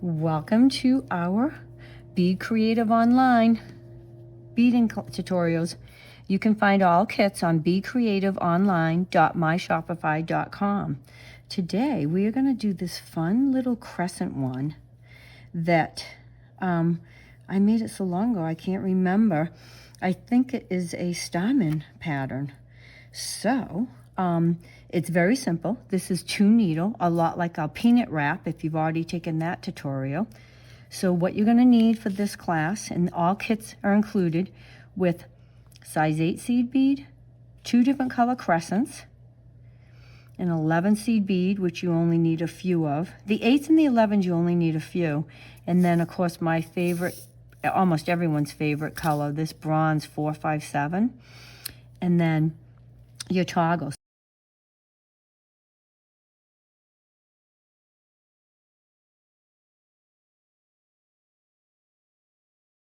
Welcome to our Be Creative Online beading tutorials. You can find all kits on becreativeonline.myshopify.com. Today we are going to do this fun little crescent one that I made it so long ago I can't remember. I think it is a starman pattern. So it's very simple. This is 2 needle, a lot like a peanut wrap if you've already taken that tutorial. So what you're going to need for this class, and all kits are included with size 8 seed bead, 2 different color crescents, an 11 seed bead, which you only need a few of. The 8s and the 11s you only need a few. And then of course my favorite, almost everyone's favorite color, this bronze 457. And then your toggle.